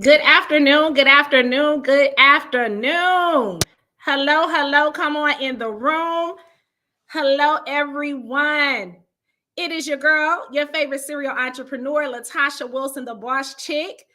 Good afternoon, good afternoon, good afternoon. Hello, hello, come on in the room. Hello, everyone. It is your girl, your favorite serial entrepreneur, Tasha Wilson, the boss chick.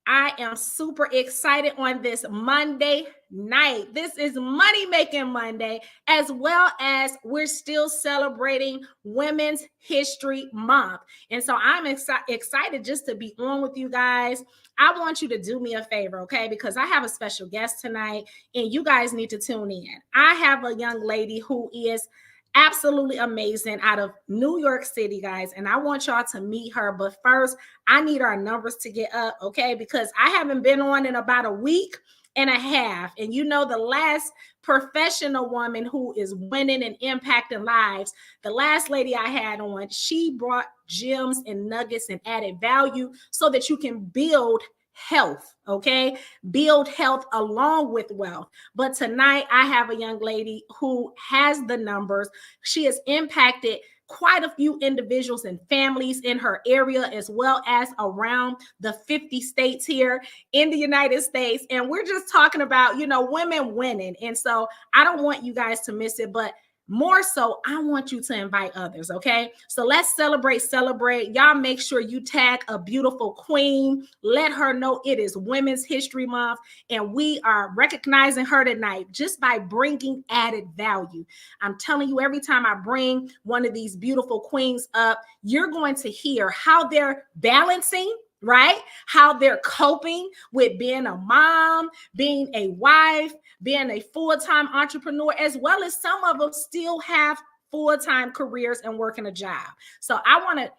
I am super excited on this Monday night. This is Money Making Monday, as well as we're still celebrating Women's History Month. And so I'm excited just to be on with you guys. I want you to do me a favor, okay? Because I have a special guest tonight, and you guys need to tune in. I have a young lady who is absolutely amazing out of New York City, guys. And I want y'all to meet her. But first, I need our numbers to get up, okay? Because I haven't been on in about a week and a half. And you know, the last professional woman who is winning and impacting lives, the last lady I had on, she brought gems and nuggets and added value so that you can build health, okay? Build health along with wealth. But tonight I have a young lady who has the numbers. She has impacted quite a few individuals and families in her area, as well as around the 50 states here in the United States. And we're just talking about, women winning. And so I don't want you guys to miss it, but more so, I want you to invite others, okay? So let's celebrate. Y'all make sure you tag a beautiful queen. Let her know it is Women's History Month, and we are recognizing her tonight just by bringing added value. I'm telling you, every time I bring one of these beautiful queens up, you're going to hear how they're balancing, right? How they're coping with being a mom, being a wife, being a full-time entrepreneur, as well as some of them still have full-time careers and working a job. So I want to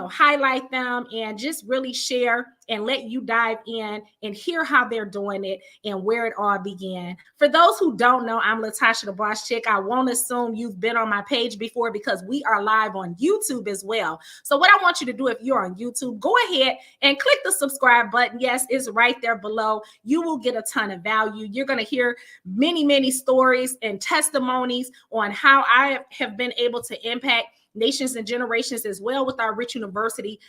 highlight them and just really share and let you dive in and hear how they're doing it and where it all began. For those who don't know, I'm Latasha the Boss Chick. I won't assume you've been on my page before because we are live on YouTube as well. So what I want you to do, if you're on YouTube, go ahead and click the subscribe button. Yes, it's right there below. You will get a ton of value. You're going to hear many stories and testimonies on how I have been able to impact nations and generations as well with our Rich University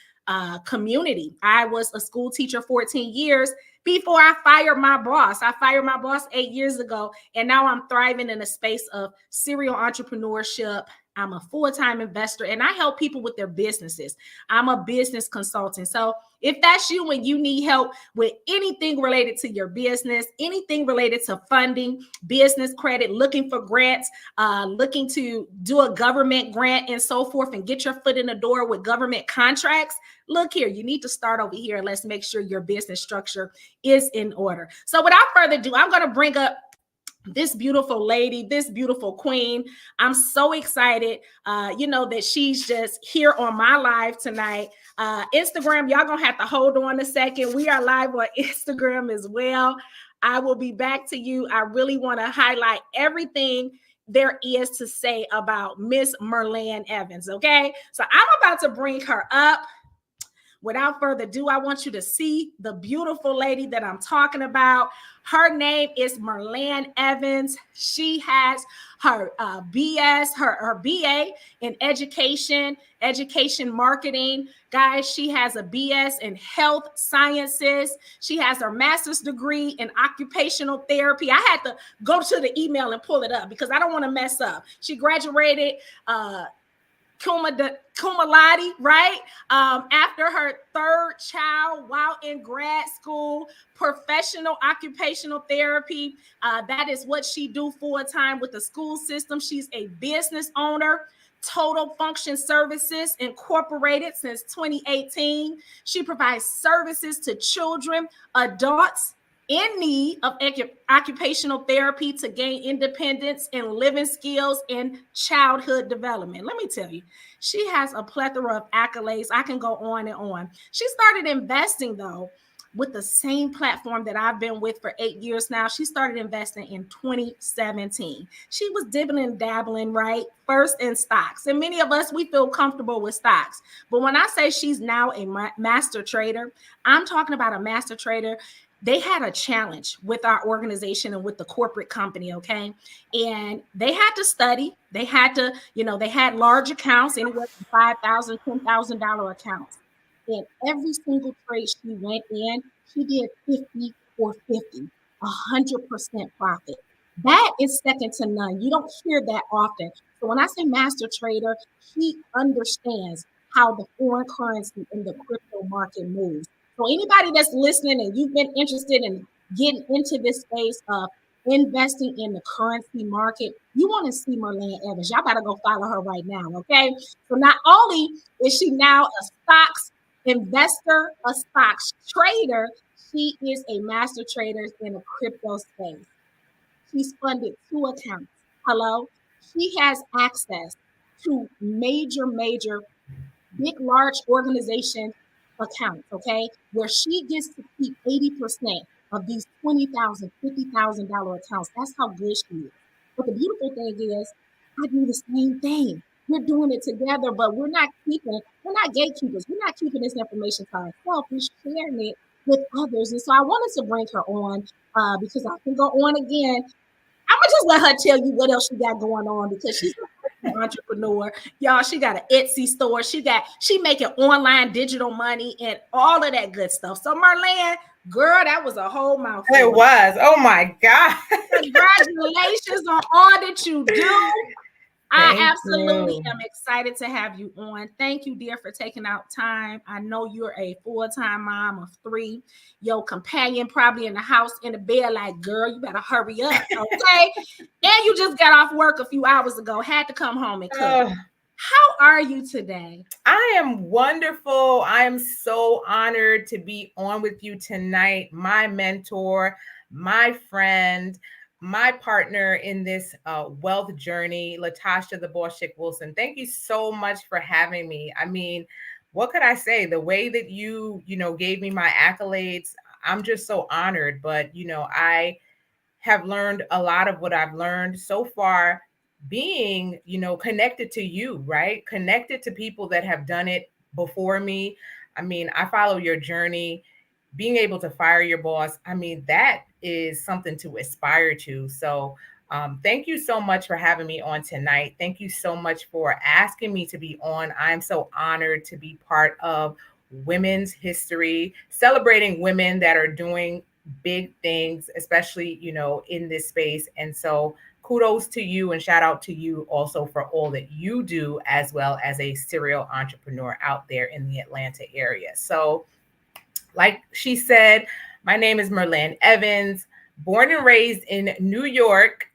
community. I was a school teacher 14 years before I fired my boss. I fired my boss 8 years ago, and now I'm thriving in a space of serial entrepreneurship. I'm a full-time investor, and I help people with their businesses. I'm a business consultant. So if that's you and you need help with anything related to your business, anything related to funding, business credit, looking for grants, looking to do a government grant and so forth and get your foot in the door with government contracts, look here, you need to start over here and let's make sure your business structure is in order. So without further ado, I'm going to bring up this beautiful lady, this beautiful queen. I'm so excited, that she's just here on my live tonight. Instagram, y'all gonna have to hold on a second. We are live on Instagram as well. I will be back to you. I really want to highlight everything there is to say about Miss Myrlande Evans, okay? So I'm about to bring her up. Without further ado, I want you to see the beautiful lady that I'm talking about. Her name is Myrlande Evans. She has her BS, her BA in education marketing. Guys, she has a BS in health sciences. She has her master's degree in occupational therapy. I had to go to the email and pull it up because I don't want to mess up. She graduated cum laude, right? After her third child while in grad school, professional occupational therapy. That is what she do full time with the school system. She's a business owner. Total Function Services Incorporated since 2018. She provides services to children, adults, in need of occupational therapy to gain independence and living skills and childhood development. Let me tell you, she has a plethora of accolades. I can go on and on. She started investing, though, with the same platform that I've been with for 8 years now. She started investing in 2017. She was dibbling and dabbling, right? First in stocks. And many of us, we feel comfortable with stocks. But when I say she's now a master trader, I'm talking about a master trader. They had a challenge with our organization and with the corporate company, okay? And they had to study. They had to, they had large accounts, anywhere from $5,000, $10,000 accounts. And every single trade she went in, she did 50 or 50, 100% profit. That is second to none. You don't hear that often. So when I say master trader, she understands how the foreign currency in the crypto market moves. So anybody that's listening and you've been interested in getting into this space of investing in the currency market, you want to see Myrlande Evans. Y'all gotta go follow her right now, okay? So not only is she now a stocks investor, a stocks trader, she is a master trader in the crypto space. She's funded 2 accounts. Hello? She has access to major big, large organization accounts, okay, where she gets to keep 80% of these $20,000, $50,000 accounts. That's how good she is. But the beautiful thing is, I do the same thing. We're doing it together, but we're not gatekeepers. We're not keeping this information to ourselves. We're sharing it with others. And so I wanted to bring her on because I can go on again. I'm gonna just let her tell you what else she got going on because she's an entrepreneur. Y'all, she got an Etsy store. She making online digital money and all of that good stuff. So Myrlande, girl, that was a whole mouthful. It was. Oh my God. Congratulations on all that you do. Thank I absolutely you. am excited to have you on. Thank you, dear, for taking out time. I know you're a full-time mom of 3. Your companion probably in the house in the bed like, girl, you better hurry up, okay? And you just got off work a few hours ago, had to come home and cook. How are you today? I am wonderful. I am so honored to be on with you tonight. My mentor, my friend, my partner in this wealth journey, Latasha the Boss Chick Wilson. Thank you so much for having me. I mean, what could I say? The way that you gave me my accolades, I'm just so honored. But, I have learned a lot of what I've learned so far being, connected to you, right? Connected to people that have done it before me. I mean, I follow your journey, being able to fire your boss. I mean, that is something to aspire to. So, thank you so much for having me on tonight. Thank you so much for asking me to be on. I'm so honored to be part of women's history, celebrating women that are doing big things, especially, in this space. And so kudos to you and shout out to you also for all that you do as well as a serial entrepreneur out there in the Atlanta area. So like she said, my name is Myrlande Evans, born and raised in New York,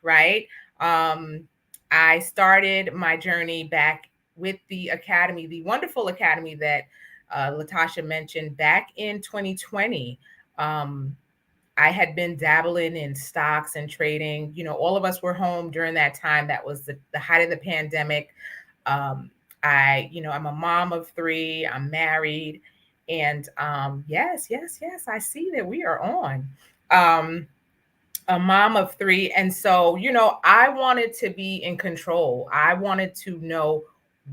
right? I started my journey back with the academy, the wonderful academy that Latasha mentioned back in 2020. I had been dabbling in stocks and trading. All of us were home during that time. That was the height of the pandemic. I'm a mom of 3. I'm married. And yes, I see that we are on. A mom of 3. And so, I wanted to be in control. I wanted to know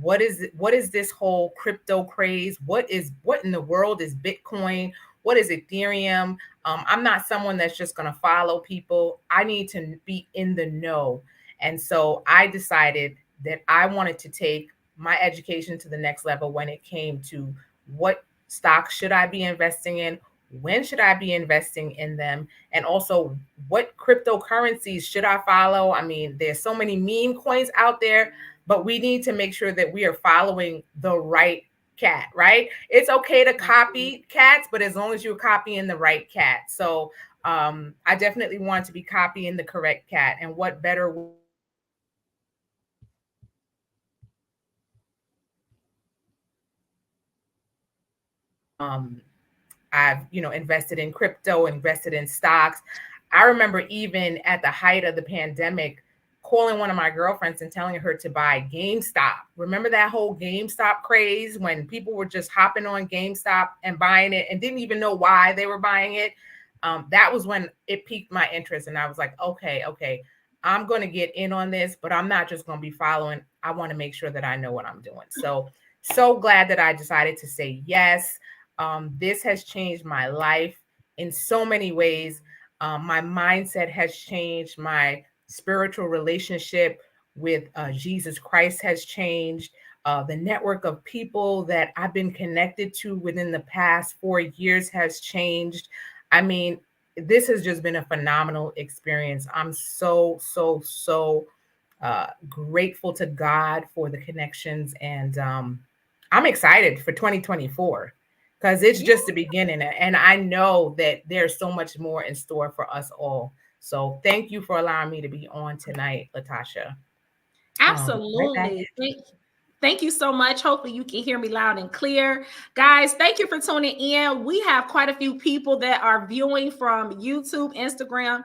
what is this whole crypto craze? What in the world is Bitcoin? What is Ethereum? I'm not someone that's just going to follow people. I need to be in the know. And so I decided that I wanted to take my education to the next level when it came to what stocks should I be investing in? When should I be investing in them? And also, what cryptocurrencies should I follow? I mean, there's so many meme coins out there, but we need to make sure that we are following the right cat, right? It's okay to copy cats, but as long as you're copying the right cat. So I definitely want to be copying the correct cat. And what better I've, invested in crypto, invested in stocks. I remember even at the height of the pandemic, calling one of my girlfriends and telling her to buy GameStop. Remember that whole GameStop craze when people were just hopping on GameStop and buying it and didn't even know why they were buying it? That was when it piqued my interest. And I was like, okay, I'm going to get in on this, but I'm not just going to be following. I want to make sure that I know what I'm doing. So glad that I decided to say yes. This has changed my life in so many ways. My mindset has changed. My spiritual relationship with Jesus Christ has changed. The network of people that I've been connected to within the past 4 years has changed. I mean, this has just been a phenomenal experience. I'm so grateful to God for the connections, and I'm excited for 2024 because it's Yeah, just the beginning, and I know that there's so much more in store for us all. So thank you for allowing me to be on tonight, Latasha. Right back. absolutely. Thank you so much. Hopefully, you can hear me loud and clear. Guys, thank you for tuning in. We have quite a few people that are viewing from YouTube, Instagram,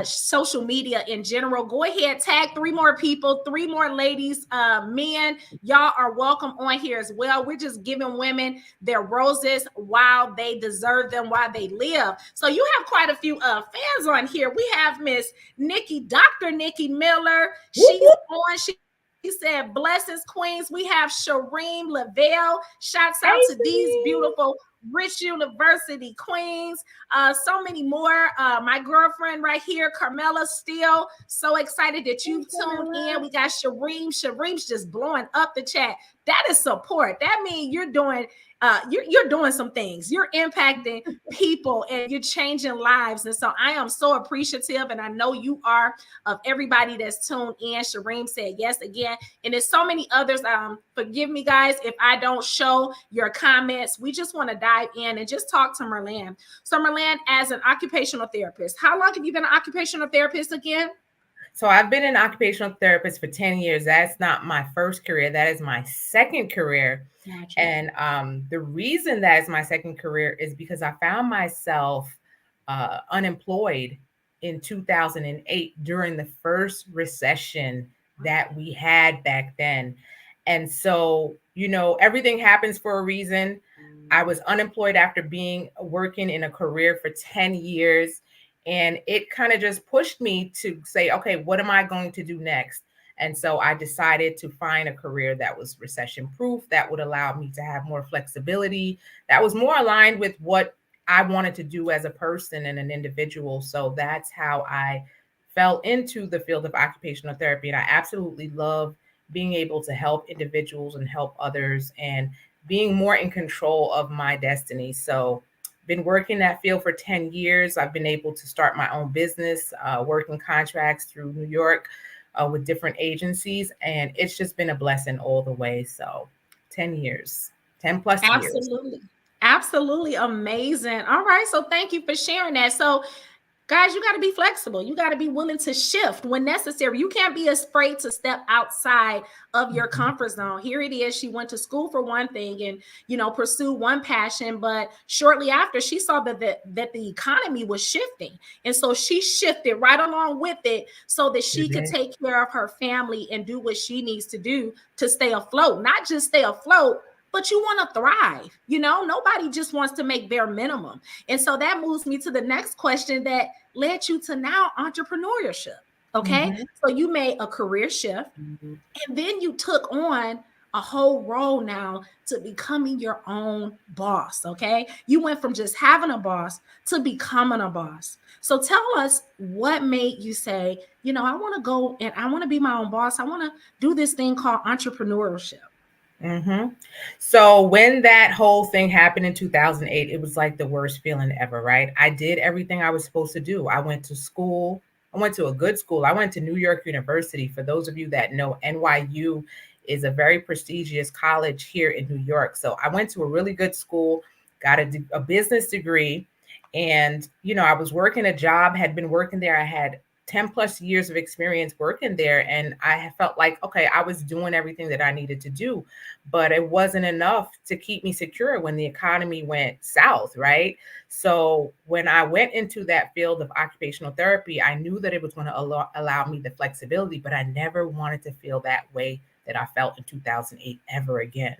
social media in general. Go ahead, tag 3 more people, 3 more ladies, men. Y'all are welcome on here as well. We're just giving women their roses while they deserve them, while they live. So you have quite a few fans on here. We have Miss Nikki, Dr. Nikki Miller. Whoop, She's whoop. on. She said, "Blessings, Queens." We have Shareem Lavelle. Shouts Hey, out to these Celine. beautiful Rich University Queens. So many more. My girlfriend right here, Carmela Steele. So excited that Hey, you've tuned in. Camilla. We got Shareem. Shareem's just blowing up the chat. That is support. That means you're doing some things. You're impacting people and you're changing lives. And so I am so appreciative, and I know you are, of everybody that's tuned in. Shareem said yes again. And there's so many others. Forgive me, guys, if I don't show your comments. We just want to dive in and just talk to Myrlande. So, Myrlande, as an occupational therapist, how long have you been an occupational therapist again? So I've been an occupational therapist for 10 years. That's not my first career. That is my second career. Gotcha. And the reason that is my second career is because I found myself unemployed in 2008 during the first recession that we had back then. And so, everything happens for a reason. I was unemployed after being working in a career for 10 years. And it kind of just pushed me to say, okay, what am I going to do next? And so I decided to find a career that was recession proof, that would allow me to have more flexibility, that was more aligned with what I wanted to do as a person and an individual. So that's how I fell into the field of occupational therapy. And I absolutely love being able to help individuals and help others and being more in control of my destiny. So been working that field for 10 years. I've been able to start my own business, working contracts through New York with different agencies. And it's just been a blessing all the way. So 10 years, 10 plus years. Absolutely. Absolutely amazing. All right. So thank you for sharing that. So, guys, you got to be flexible. You got to be willing to shift when necessary. You can't be afraid to step outside of your Mhm. comfort zone. Here it is. She went to school for one thing and, pursue one passion, but shortly after she saw that the economy was shifting. And so she shifted right along with it so that Sure she could did. take care of her family and do what she needs to do to stay afloat. Not just stay afloat, but you want to thrive. Nobody just wants to make bare minimum. And so that moves me to the next question that led you to now entrepreneurship. Okay. Mhm. So you made a career shift and then you took on a whole role now to becoming your own boss. Okay. You went from just having a boss to becoming a boss. So tell us what made you say, I want to go and I want to be my own boss. I want to do this thing called entrepreneurship. Hmm. So when that whole thing happened in 2008, it was like the worst feeling ever, right? I did everything I was supposed to do. I went to school. I went to a good school. I went to New York University. For those of you that know, NYU is a very prestigious college here in New York. So I went to a really good school, got a business degree, and I was working a job, had been working there. I had 10 plus years of experience working there, and I felt like, okay, I was doing everything that I needed to do, but it wasn't enough to keep me secure when the economy went south, right? So when I went into that field of occupational therapy, I knew that it was going to allow me the flexibility, but I never wanted to feel that way that I felt in 2008 ever again.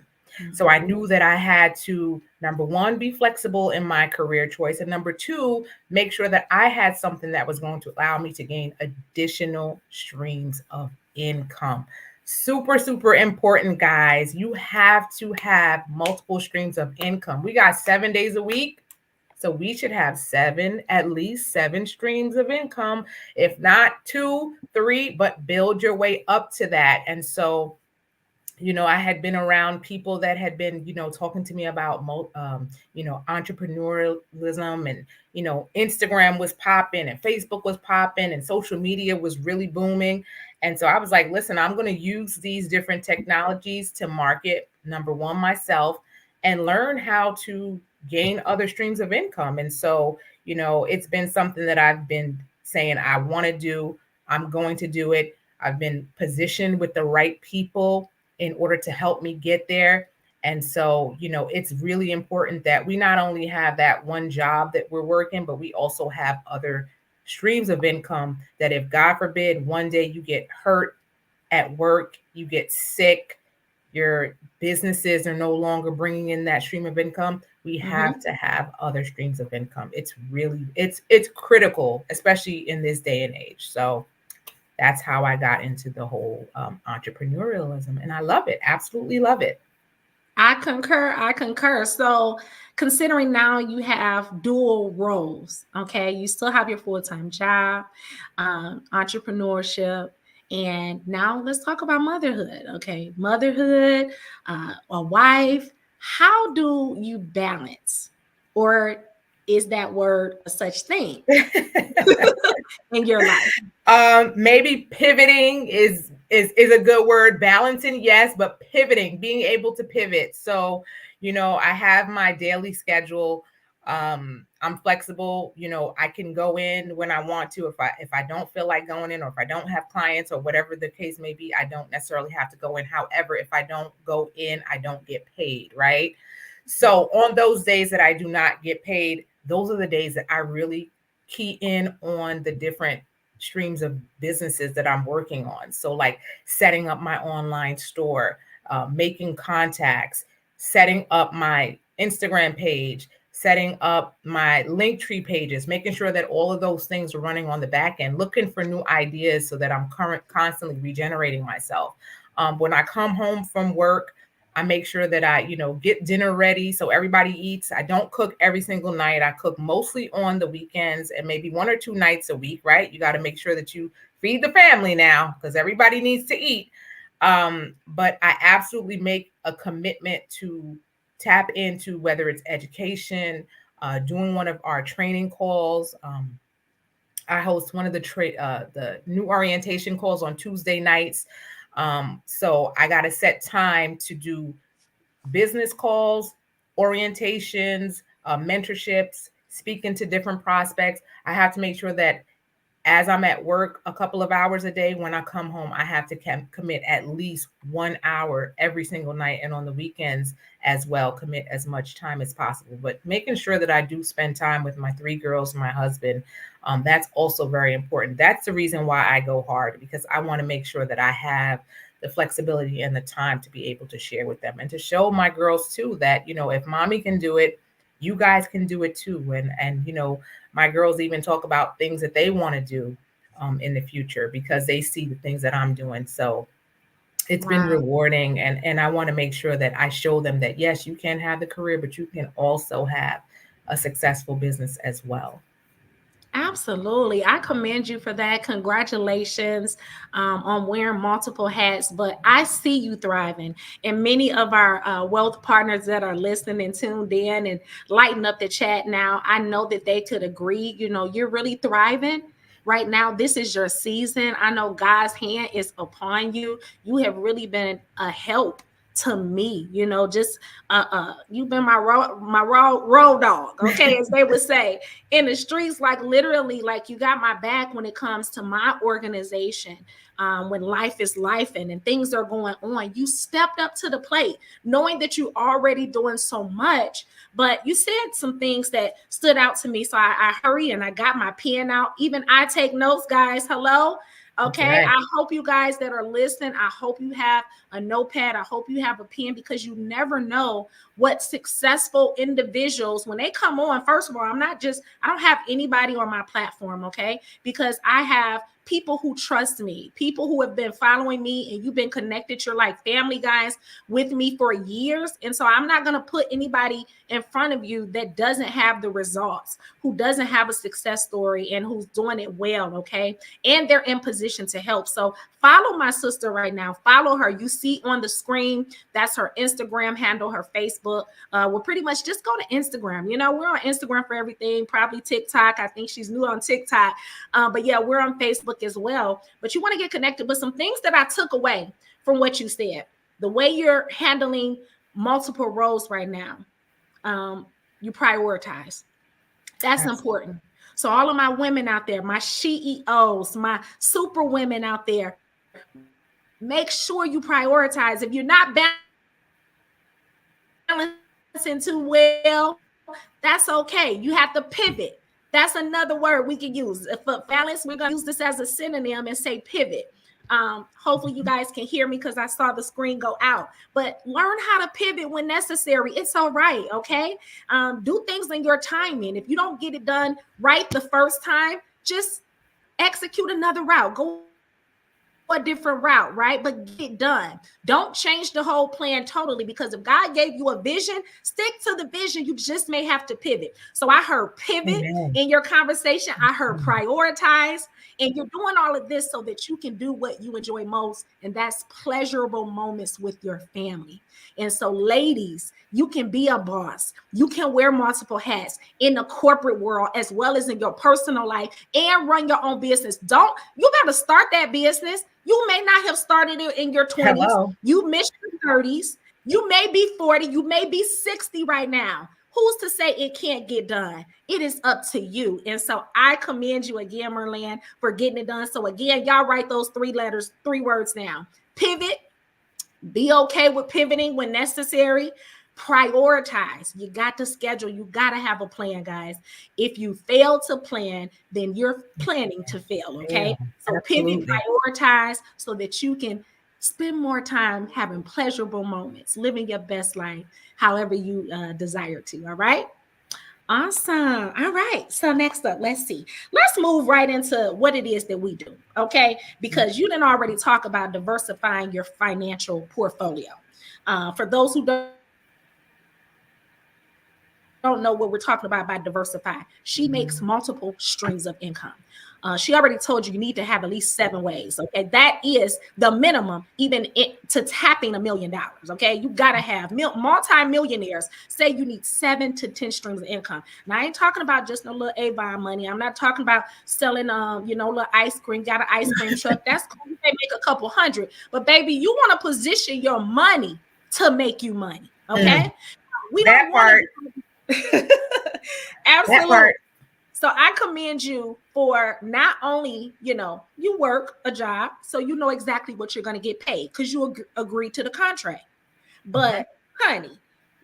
So I Mhm. knew that I had to, number one, be flexible in my career choice, and number two, make sure that I had something that was going to allow me to gain additional streams of income. Super, super important, guys. You have to have multiple streams of income. We got 7 days a week. So we should have at least seven streams of income, if not two, three, but build your way up to that. And so I had been around people that had been, talking to me about, entrepreneurialism, and, Instagram was popping and Facebook was popping and social media was really booming. And so I was like, listen, I'm going to use these different technologies to market, number one, myself, and learn how to gain other streams of income. And so, it's been something that I've been saying I want to do. I'm going to do it. I've been positioned with the right people in order to help me get there. And so, it's really important that we not only have that one job that we're working, but we also have other streams of income that if God forbid one day you get hurt at work, you get sick, your businesses are no longer bringing in that stream of income, we have to have other streams of income. It's really it's critical, especially in this day and age. So that's how I got into the whole entrepreneurialism, and I love it. Absolutely love it. I concur. I concur. So, considering now you have dual roles, okay, you still have your full-time job, entrepreneurship, and now let's talk about motherhood. Okay, motherhood, a wife. How do you balance, or is that word a such thing in your life? Maybe pivoting is a good word. Balancing, yes, but pivoting, being able to pivot. So, I have my daily schedule. I'm flexible. I can go in when I want to. If I don't feel like going in, or if I don't have clients, or whatever the case may be, I don't necessarily have to go in. However, if I don't go in, I don't get paid, right? So on those days that I do not get paid, those are the days that I really key in on the different streams of businesses that I'm working on. So, like setting up my online store, making contacts, setting up my Instagram page, setting up my Linktree pages, making sure that all of those things are running on the back end, looking for new ideas so that I'm constantly regenerating myself. When I come home from work, I make sure that I, get dinner ready so everybody eats. I don't cook every single night. I cook mostly on the weekends and maybe one or two nights a week, right? You got to make sure that you feed the family now because everybody needs to eat. But I absolutely make a commitment to tap into whether it's education, doing one of our training calls. I host one of the new orientation calls on Tuesday nights. So I got to set time to do business calls, orientations, mentorships, speaking to different prospects. I have to make sure that as I'm at work a couple of hours a day, when I come home, I have to commit at least 1 hour every single night. And on the weekends as well, commit as much time as possible. But making sure that I do spend time with my three girls and my husband, that's also very important. That's the reason why I go hard, because I want to make sure that I have the flexibility and the time to be able to share with them and to show my girls too that, if mommy can do it, you guys can do it too. And my girls even talk about things that they want to do in the future because they see the things that I'm doing. So it's been rewarding. And I want to make sure that I show them that, yes, you can have the career, but you can also have a successful business as well. Absolutely. I commend you for that. Congratulations on wearing multiple hats. But I see you thriving. And many of our wealth partners that are listening and tuned in and lighting up the chat now, I know that they could agree. You're really thriving. Right now, this is your season. I know God's hand is upon you. You have really been a help to me, just you've been my road dog, okay, as they would say in the streets, like literally, like you got my back when it comes to my organization. When life is life and things are going on, you stepped up to the plate, knowing that you already doing so much. But you said some things that stood out to me, so I hurry and I got my pen out. Even I take notes, guys. Hello. Okay, right. I hope you guys that are listening, I hope you have a notepad. I hope you have a pen, because you never know what successful individuals, when they come on, first of all, I don't have anybody on my platform, okay? Because I have people who trust me, people who have been following me, and you've been connected. You're like family, guys, with me for years. And so I'm not going to put anybody in front of you that doesn't have the results, who doesn't have a success story, and who's doing it well. Okay. And they're in position to help. So follow my sister right now. Follow her. You see on the screen, that's her Instagram handle, her Facebook. We're pretty much just go to Instagram. You know, we're on Instagram for everything, probably TikTok. I think she's new on TikTok. But yeah, we're on Facebook as well. But you want to get connected. But some things that I took away from what you said, the way you're handling multiple roles right now, you prioritize. That's important. So all of my women out there, my CEOs, my super women out there, make sure you prioritize. If you're not balancing too well, that's okay. You have to pivot. That's another word we can use. For balance, we're going to use this as a synonym and say pivot. Hopefully you guys can hear me because I saw the screen go out. But learn how to pivot when necessary. It's all right, okay? Do things in your timing. If you don't get it done right the first time, just execute another route. Go a different route, right? But get it done. Don't change the whole plan totally, because if God gave you a vision, stick to the vision. You just may have to pivot. So I heard pivot in your conversation. I heard prioritize, and you're doing all of this so that you can do what you enjoy most, and that's pleasurable moments with your family. And so, ladies, you can be a boss. You can wear multiple hats in the corporate world as well as in your personal life and run your own business. And run your own business. You got to start that business. You may not have started it in your 20s. You missed your 30s. You may be 40. You may be 60 right now. Who's to say it can't get done? It is up to you. And so I commend you again, Myrlande, for getting it done. So again, y'all write those three words down. Pivot. Be okay with pivoting when necessary. Prioritize. You got to schedule. You got to have a plan, guys. If you fail to plan, then you're planning to fail. Okay. So pivot, prioritize so that you can spend more time having pleasurable moments, living your best life, however you desire to. All right. Awesome. All right. So next up, let's see. Let's move right into what it is that we do. Okay. Because you didn't already talk about diversifying your financial portfolio. For those who don't know what we're talking about by diversify, she makes multiple streams of income. She already told you need to have at least 7 ways. Okay. That is the minimum, even to tapping $1 million. Okay. You got to have multi-millionaires say you need 7 to 10 streams of income. Now, I ain't talking about just no little Avon money. I'm not talking about selling, little ice cream, got an ice cream truck. That's cool. You may make a couple hundred, but baby, you want to position your money to make you money. Okay. We don't want to. Absolutely. So I commend you for not only, you work a job, so you know exactly what you're going to get paid because you agree to the contract. But honey,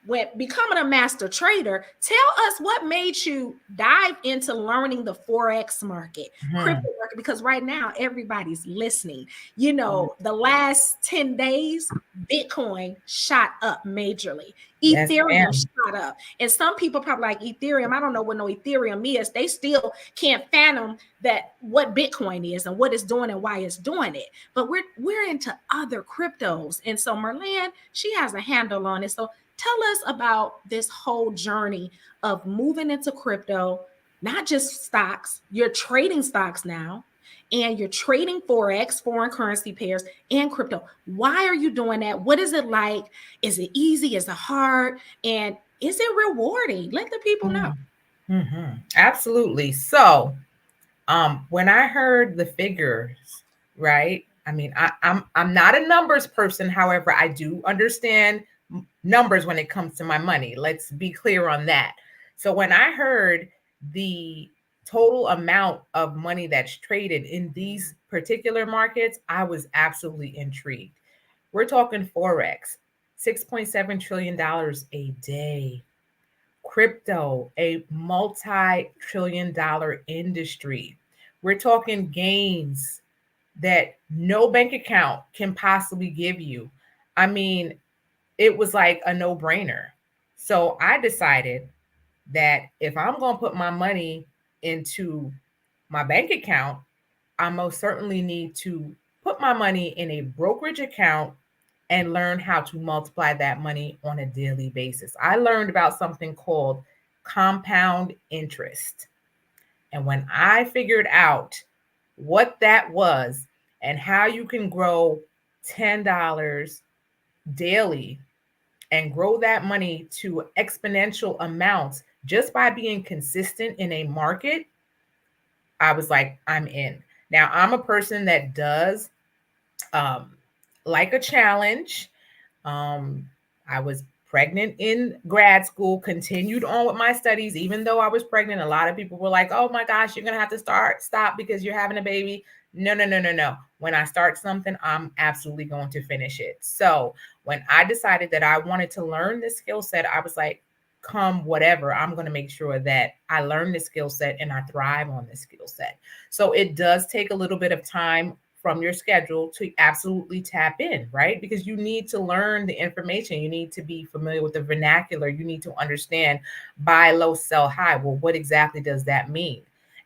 when becoming a master trader, tell us what made you dive into learning the Forex market, crypto market, because right now everybody's listening. The last 10 days, Bitcoin shot up majorly. Ethereum shot up. And some people probably like Ethereum. I don't know what no Ethereum is. They still can't fathom that what Bitcoin is and what it's doing and why it's doing it. But we're into other cryptos. And so Myrlande, she has a handle on it. So tell us about this whole journey of moving into crypto, not just stocks. You're trading stocks now, and you're trading Forex, foreign currency pairs, and crypto. Why are you doing that? What is it like? Is it easy? Is it hard? And is it rewarding? Let the people know. Absolutely. So, when I heard the figures, right? I mean, I'm not a numbers person. However, I do understand numbers when it comes to my money. Let's be clear on that. So when I heard the total amount of money that's traded in these particular markets, I was absolutely intrigued. We're talking Forex, $6.7 trillion a day. Crypto, a multi-trillion-dollar industry. We're talking gains that no bank account can possibly give you. I mean, it was like a no-brainer. So I decided that if I'm going to put my money into my bank account, I most certainly need to put my money in a brokerage account and learn how to multiply that money on a daily basis. I learned about something called compound interest. And when I figured out what that was and how you can grow $10 daily and grow that money to exponential amounts just by being consistent in a market, I was like, I'm in. Now, I'm a person that does um, like a challenge. Um, I was pregnant in grad school, continued on with my studies, even though I was pregnant. A lot of people were like, oh my gosh, you're going to have to stop because you're having a baby. No, no, no, no, no. When I start something, I'm absolutely going to finish it. So when I decided that I wanted to learn this skill set, I was like, come whatever, I'm going to make sure that I learn this skill set and I thrive on this skill set. So it does take a little bit of time from your schedule to absolutely tap in, right? Because you need to learn the information. You need to be familiar with the vernacular. You need to understand buy low, sell high. Well, what exactly does that mean?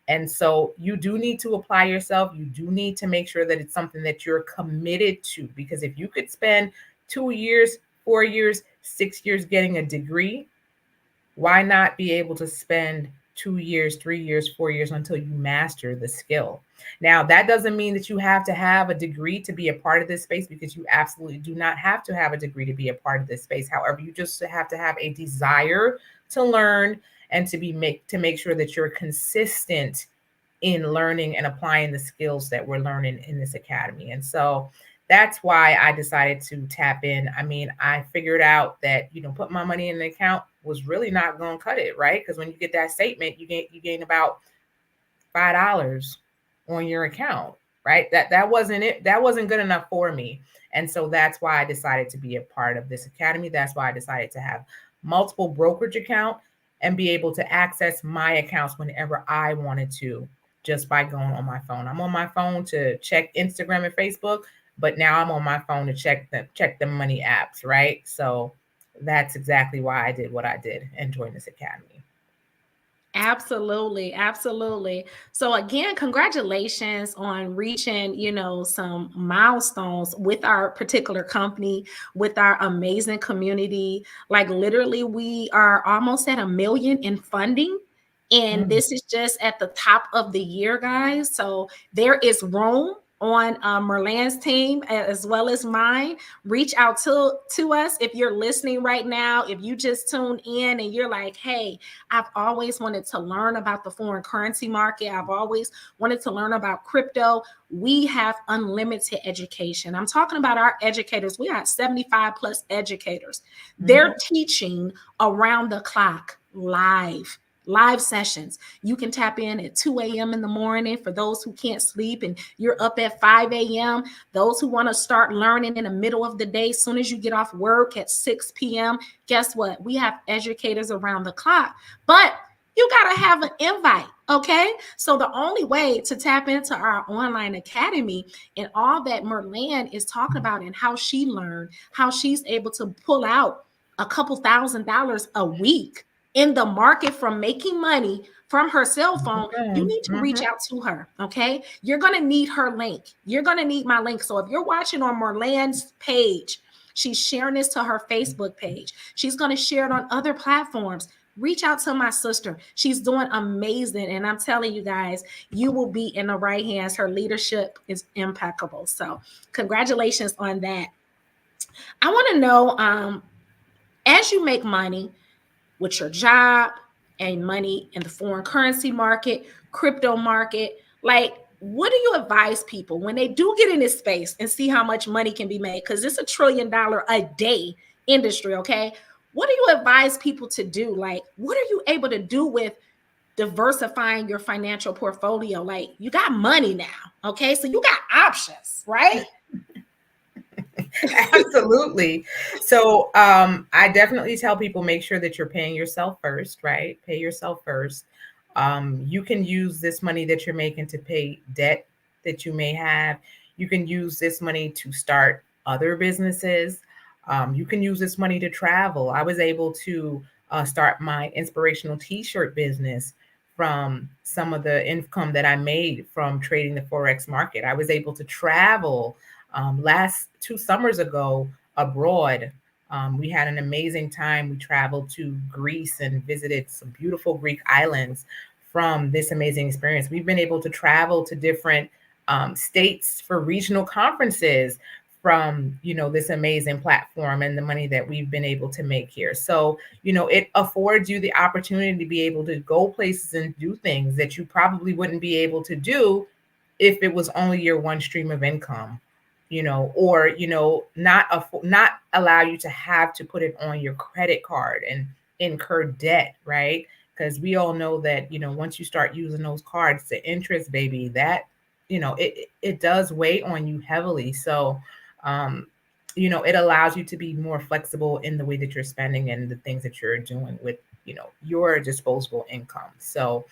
And so you do need to apply yourself. You do need to make sure that it's something that you're committed to. Because if you could spend 2 years, 4 years, 6 years getting a degree, why not be able to spend 2 years, 3 years, 4 years until you master the skill? Now, that doesn't mean that you have to have a degree to be a part of this space, because you absolutely do not have to have a degree to be a part of this space. However, you just have to have a desire to learn and to make sure that you're consistent in learning and applying the skills that we're learning in this academy. And so that's why I decided to tap in. I mean, I figured out that, put my money in an account was really not going to cut it, right? Because when you get that statement, you gain about $5 on your account, right? That wasn't it. That wasn't good enough for me. And so that's why I decided to be a part of this academy. That's why I decided to have multiple brokerage account and be able to access my accounts whenever I wanted to, just by going on my phone. I'm on my phone to check Instagram and Facebook, but now I'm on my phone to check the money apps, right? So that's exactly why I did what I did and joined this academy. Absolutely, absolutely. So again, congratulations on reaching, some milestones with our particular company, with our amazing community. Like literally, we are almost at 1 million in funding. And Mm. this is just at the top of the year, guys. So there is room on Myrlande's team as well as mine. Reach out to us if you're listening right now. If you just tuned in and you're like, hey, I've always wanted to learn about the foreign currency market. I've always wanted to learn about crypto. We have unlimited education. I'm talking about our educators. We got 75 plus educators. They're teaching around the clock live sessions. You can tap in at 2 a.m. in the morning for those who can't sleep and you're up at 5 a.m. Those who want to start learning in the middle of the day, as soon as you get off work at 6 p.m. Guess what? We have educators around the clock, but you got to have an invite. Okay. So the only way to tap into our online academy and all that Myrlande is talking about and how she learned, how she's able to pull out a couple $1,000s a week in the market from making money from her cell phone, you need to reach out to her. Okay. You're going to need her link. You're going to need my link. So if you're watching on Myrlande's page, she's sharing this to her Facebook page. She's going to share it on other platforms. Reach out to my sister. She's doing amazing. And I'm telling you guys, you will be in the right hands. Her leadership is impeccable. So congratulations on that. I want to know, as you make money with your job and money in the foreign currency market, crypto market, like what do you advise people when they do get in this space and see how much money can be made? Because it's $1 trillion a day industry, okay? What do you advise people to do? Like, what are you able to do with diversifying your financial portfolio? Like, you got money now, okay? So you got options, right? Absolutely. So I definitely tell people, make sure that you're paying yourself first, right? Pay yourself first. You can use this money that you're making to pay debt that you may have. You can use this money to start other businesses. You can use this money to travel. I was able to start my inspirational t-shirt business from some of the income that I made from trading the Forex market. I was able to travel last 2 summers ago abroad. We had an amazing time. We traveled to Greece and visited some beautiful Greek islands from this amazing experience. We've been able to travel to different states for regional conferences from this amazing platform and the money that we've been able to make here. So it affords you the opportunity to be able to go places and do things that you probably wouldn't be able to do if it was only your one stream of income, or not allow you to have to put it on your credit card and incur debt, right? Because we all know that once you start using those cards, the interest, baby, that it does weigh on you heavily. So um it allows you to be more flexible in the way that you're spending and the things that you're doing with your disposable income. So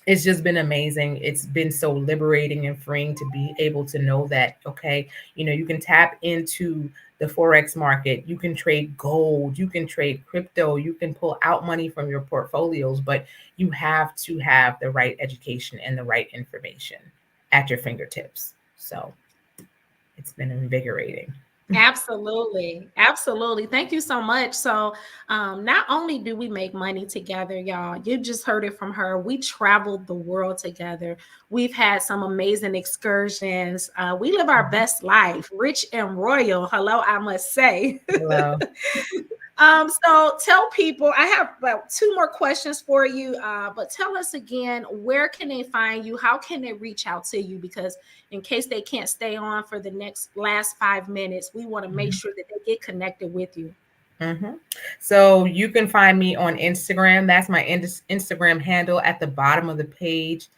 it's just been amazing. It's been so liberating and freeing to be able to know that, okay, you can tap into the Forex market, you can trade gold, you can trade crypto, you can pull out money from your portfolios, but you have to have the right education and the right information at your fingertips. So it's been invigorating. Absolutely. Absolutely. Thank you so much. So, not only do we make money together, y'all, you just heard it from her. We traveled the world together. We've had some amazing excursions. We live our best life, rich and royal. Hello, I must say. Hello. So tell people, I have about two more questions for you, but tell us again, where can they find you? How can they reach out to you? Because in case they can't stay on for the last 5 minutes, we want to make Mhm. sure that they get connected with you. Mhm. So you can find me on Instagram. That's my Instagram handle at the bottom of the page.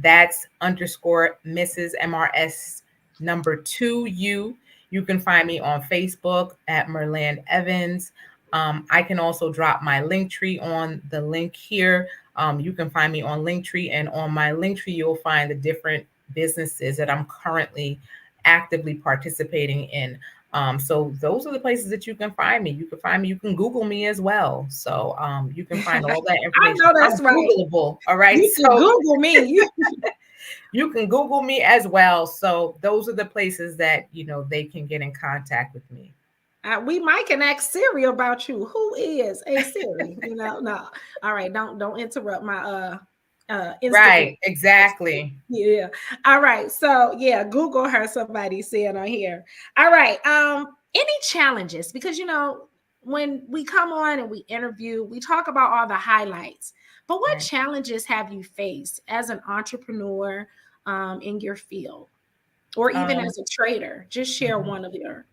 That's underscore Mrs. MRS number 2U. You can find me on Facebook at Myrlande Evans. I can also drop my link tree on the link here. You can find me on Linktree, and on my Linktree, you'll find the different businesses that I'm currently actively participating in. So those are the places that you can find me. You can find me. You can Google me as well. So you can find all that I information. know I'm that's right. Googleable. All right. You can So Google me. you can Google me as well. So those are the places that they can get in contact with me. We might can ask Siri about you. Who is a Siri? No. All right, don't interrupt my Instagram. Right. Exactly. Yeah. All right. So yeah, Google her. Somebody said on here. All right. Any challenges? Because when we come on and we interview, we talk about all the highlights. But what Right. challenges have you faced as an entrepreneur in your field, or even Um, as a trader? Just share mhm. one of your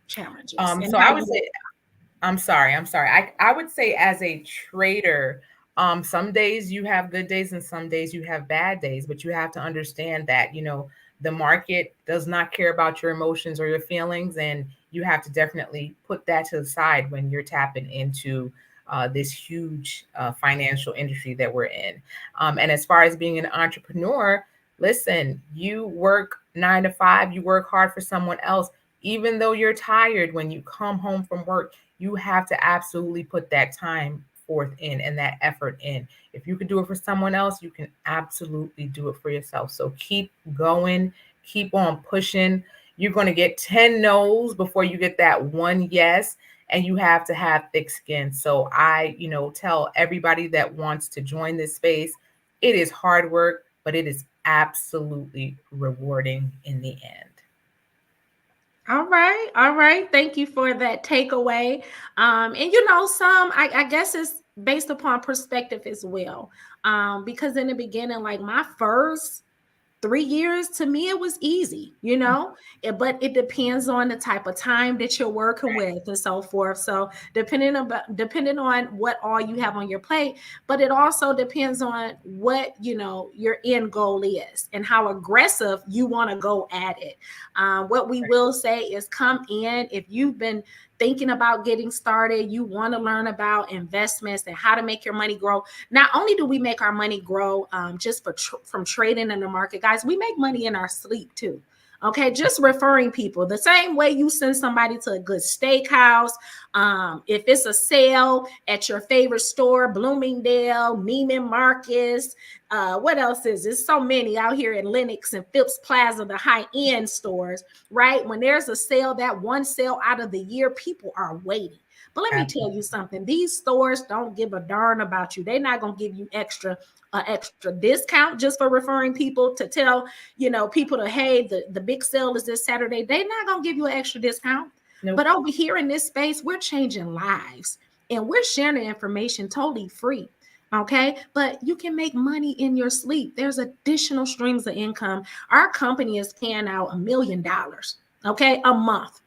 challenges and So how I would you. say I'm sorry. I would say as a trader, some days you have good days and some days you have bad days, but you have to understand that, the market does not care about your emotions or your feelings, and you have to definitely put that to the side when you're tapping into this huge financial industry that we're in. And as far as being an entrepreneur, listen, you work 9 to 5, you work hard for someone else. Even though you're tired when you come home from work, you have to absolutely put that time forth in and that effort in. If you can do it for someone else, you can absolutely do it for yourself. So keep going, keep on pushing. You're going to get 10 no's before you get that one yes, and you have to have thick skin. So I, tell everybody that wants to join this space, it is hard work, but it is absolutely rewarding in the end. All right, all right. Thank you for that takeaway. And some I guess it's based upon perspective as well. Because in the beginning, like my first 3 years, to me it was easy, but it depends on the type of time that you're working with and so forth. So depending on what all you have on your plate, but it also depends on what your end goal is and how aggressive you want to go at it. What we will say is, come in if you've been thinking about getting started, you want to learn about investments and how to make your money grow. Not only do we make our money grow just from trading in the market, guys, we make money in our sleep too. Okay, just referring people the same way you send somebody to a good steakhouse. If it's a sale at your favorite store, Bloomingdale, Neiman Marcus, what else is? There's so many out here in Lenox and Phipps Plaza, the high-end stores, right? When there's a sale, that one sale out of the year, people are waiting. But let me tell you something. These stores don't give a darn about you. They're not going to give you extra discount just for referring people to tell, people to, hey, the big sale is this Saturday. They're not going to give you an extra discount. Nope. But over here in this space, we're changing lives and we're sharing the information totally free. Okay, but you can make money in your sleep. There's additional streams of income. Our company is paying out $1 million, okay, a month.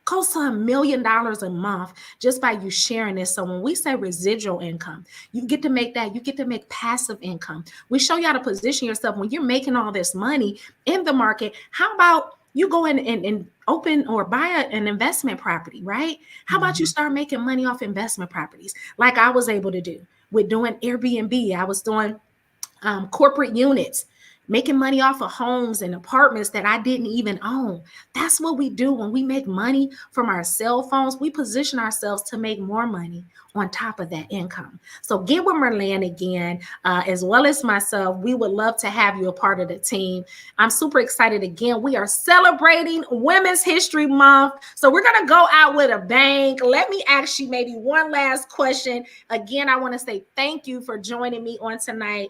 Close to $1 million a month just by you sharing this. So when we say residual income, you get to make that, you get to make passive income. We show you how to position yourself when you're making all this money in the market. How about you go in and open or buy an investment property, right? How about you start making money off investment properties like I was able to do with doing Airbnb. I was doing corporate units, making money off of homes and apartments that I didn't even own. That's what we do when we make money from our cell phones. We position ourselves to make more money on top of that income. So get with Myrlande again, as well as myself. We would love to have you a part of the team. I'm super excited again. We are celebrating Women's History Month. So we're going to go out with a bang. Let me ask you maybe one last question. Again, I want to say thank you for joining me on tonight.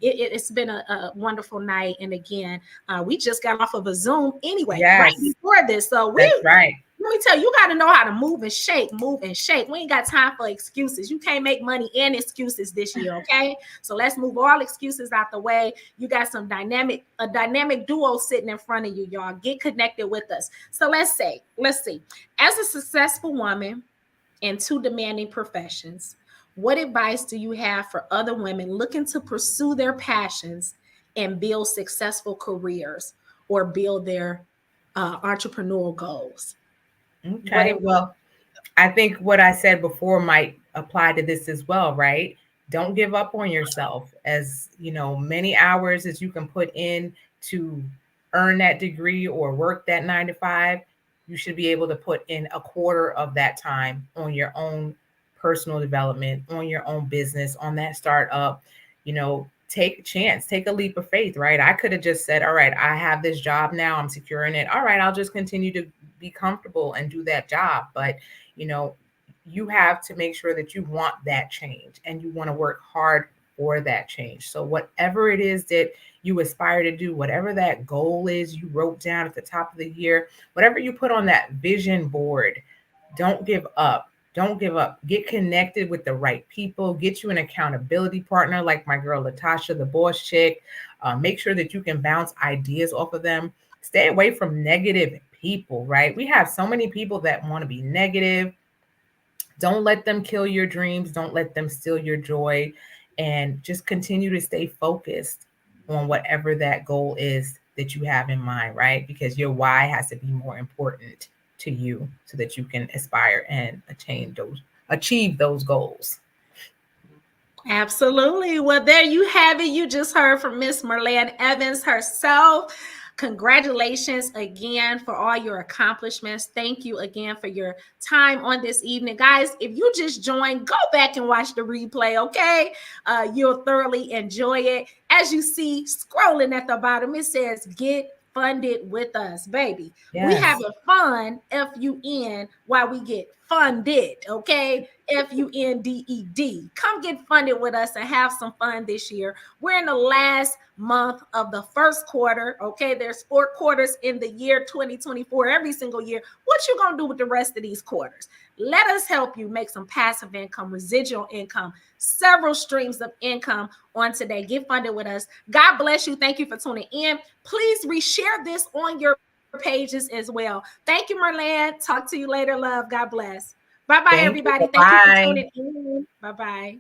It's been a wonderful night. And again, we just got off of a Zoom anyway, right before this. So that's right. Let me tell you, you got to know how to move and shake. We ain't got time for excuses. You can't make money and excuses this year, okay? So let's move all excuses out the way. You got a dynamic duo sitting in front of you, y'all. Get connected with us. So let's see. As a successful woman in two demanding professions, what advice do you have for other women looking to pursue their passions and build successful careers or build their entrepreneurial goals? Okay, well, I think what I said before might apply to this as well, right? Don't give up on yourself. As many hours as you can put in to earn that degree or work that 9 to 5, you should be able to put in a quarter of that time on your own personal development, on your own business, on that startup. Take a chance, take a leap of faith, right? I could have just said, all right, I have this job now, I'm securing it. All right, I'll just continue to be comfortable and do that job. But, you have to make sure that you want that change and you want to work hard for that change. So whatever it is that you aspire to do, whatever that goal is you wrote down at the top of the year, whatever you put on that vision board, don't give up. Don't give up. Get connected with the right people. Get you an accountability partner like my girl, Tasha, the boss chick. Make sure that you can bounce ideas off of them. Stay away from negative people, right? We have so many people that want to be negative. Don't let them kill your dreams. Don't let them steal your joy. And just continue to stay focused on whatever that goal is that you have in mind, right? Because your why has to be more important to you so that you can aspire and achieve those goals. Absolutely. Well, there you have it. You just heard from Miss Myrlande Evans herself. Congratulations again for all your accomplishments. Thank you again for your time on this evening. Guys, if you just joined, go back and watch the replay, okay? You'll thoroughly enjoy it. As you see, scrolling at the bottom, it says, get funded with us, baby. Yes. We having fun, F-U-N, while we get funded, okay? F-U-N-D-E-D. Come get funded with us and have some fun this year. We're in the last month of the first quarter, okay? There's 4 quarters in the year 2024, every single year. What you gonna do with the rest of these quarters? Let us help you make some passive income, residual income, several streams of income on today. Get funded with us. God bless you. Thank you for tuning in. Please reshare this on your pages as well. Thank you, Myrlande. Talk to you later, love. God bless. Bye-bye, everybody. Thank you for tuning in. Bye-bye.